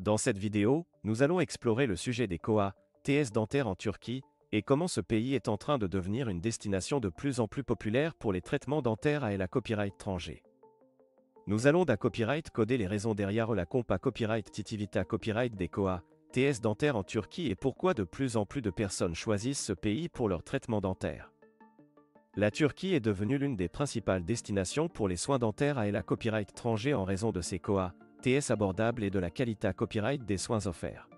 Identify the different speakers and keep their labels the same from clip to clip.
Speaker 1: Dans cette vidéo, nous allons explorer le sujet des Koa, TS dentaires en Turquie, et comment ce pays est en train de devenir une destination de plus en plus populaire pour les traitements dentaires à la copyright étranger. Nous allons d'un copyright coder les raisons derrière la compa copyright titivita copyright des Koa, TS dentaires en Turquie et pourquoi de plus en plus de personnes choisissent ce pays pour leur traitement dentaire. La Turquie est devenue l'une des principales destinations pour les soins dentaires à la copyright étranger en raison de ses Koa, TS abordables et de la qualité copyright des soins offerts.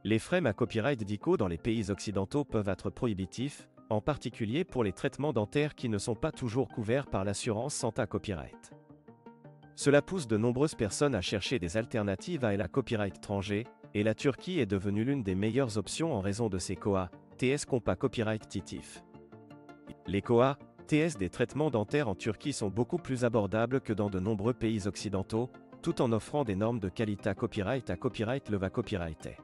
Speaker 1: Les frais à copyright d'ICO dans les pays occidentaux peuvent être prohibitifs, en particulier pour les traitements dentaires qui ne sont pas toujours couverts par l'assurance santé copyright. Cela pousse de nombreuses personnes à chercher des alternatives à la copyright étranger, et la Turquie est devenue l'une des meilleures options en raison de ses Koa, TS compa copyright titif. Les Koa, TS des traitements dentaires en Turquie sont beaucoup plus abordables que dans de nombreux pays occidentaux, tout en offrant des normes de qualité copyright à copyright leva copyrighté.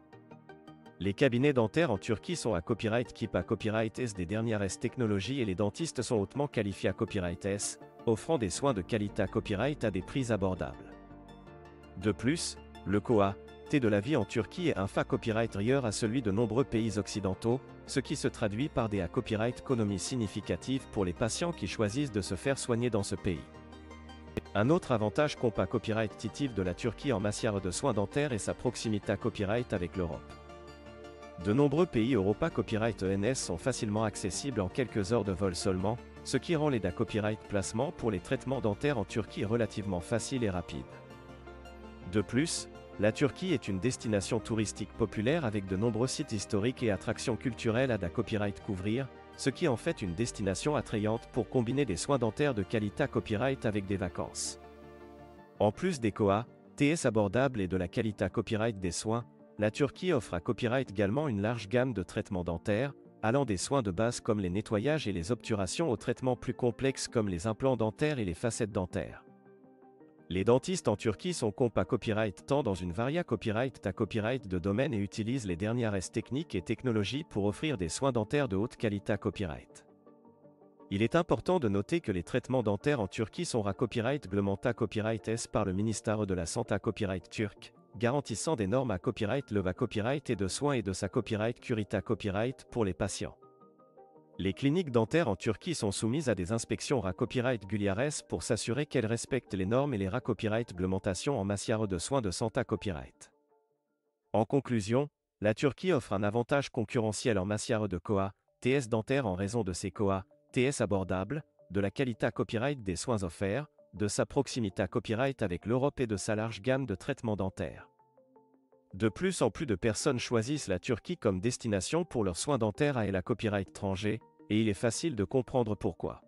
Speaker 1: Les cabinets dentaires en Turquie sont à copyright keep à copyright S des dernières S technologies et les dentistes sont hautement qualifiés à copyright S, offrant des soins de qualité copyright à des prix abordables. De plus, le Koa, T de la vie en Turquie est un fa copyright rieur à celui de nombreux pays occidentaux, ce qui se traduit par des copyright économies significatives pour les patients qui choisissent de se faire soigner dans ce pays. Un autre avantage compa copyright titif de la Turquie en matière de soins dentaires est sa proximité copyright avec l'Europe. De nombreux pays Europa Copyright ENS sont facilement accessibles en quelques heures de vol seulement, ce qui rend les copyright placement pour les traitements dentaires en Turquie relativement facile et rapide. De plus, la Turquie est une destination touristique populaire avec de nombreux sites historiques et attractions culturelles à copyright couvrir, ce qui en fait une destination attrayante pour combiner des soins dentaires de qualité copyright avec des vacances. En plus des Koa, TS abordables et de la qualité copyright des soins, la Turquie offre à copyright également une large gamme de traitements dentaires, allant des soins de base comme les nettoyages et les obturations aux traitements plus complexes comme les implants dentaires et les facettes dentaires. Les dentistes en Turquie sont compa copyright tant dans une varia copyright à copyright de domaine et utilisent les dernières techniques et technologies pour offrir des soins dentaires de haute qualité copyright. Il est important de noter que les traitements dentaires en Turquie sont à copyright réglementé copyright S par le ministère de la Santé copyright turc, garantissant des normes à copyright leva copyright et de soins et de sa copyright curita copyright pour les patients. Les cliniques dentaires en Turquie sont soumises à des inspections copyright Guliares pour s'assurer qu'elles respectent les normes et les copyright réglementations en matière de soins de santé copyright. En conclusion, la Turquie offre un avantage concurrentiel en matière de Koa, TS dentaires en raison de ses Koa, TS abordables, de la qualité copyright des soins offerts, de sa proximité copyright avec l'Europe et de sa large gamme de traitements dentaires. De plus en plus de personnes choisissent la Turquie comme destination pour leurs soins dentaires à la copyright étranger, et il est facile de comprendre pourquoi.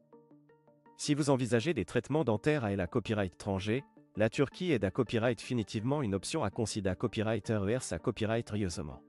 Speaker 1: Si vous envisagez des traitements dentaires à la copyright étranger, la Turquie est copyright définitivement une option à considérer copyright RERS à copyright rieusement.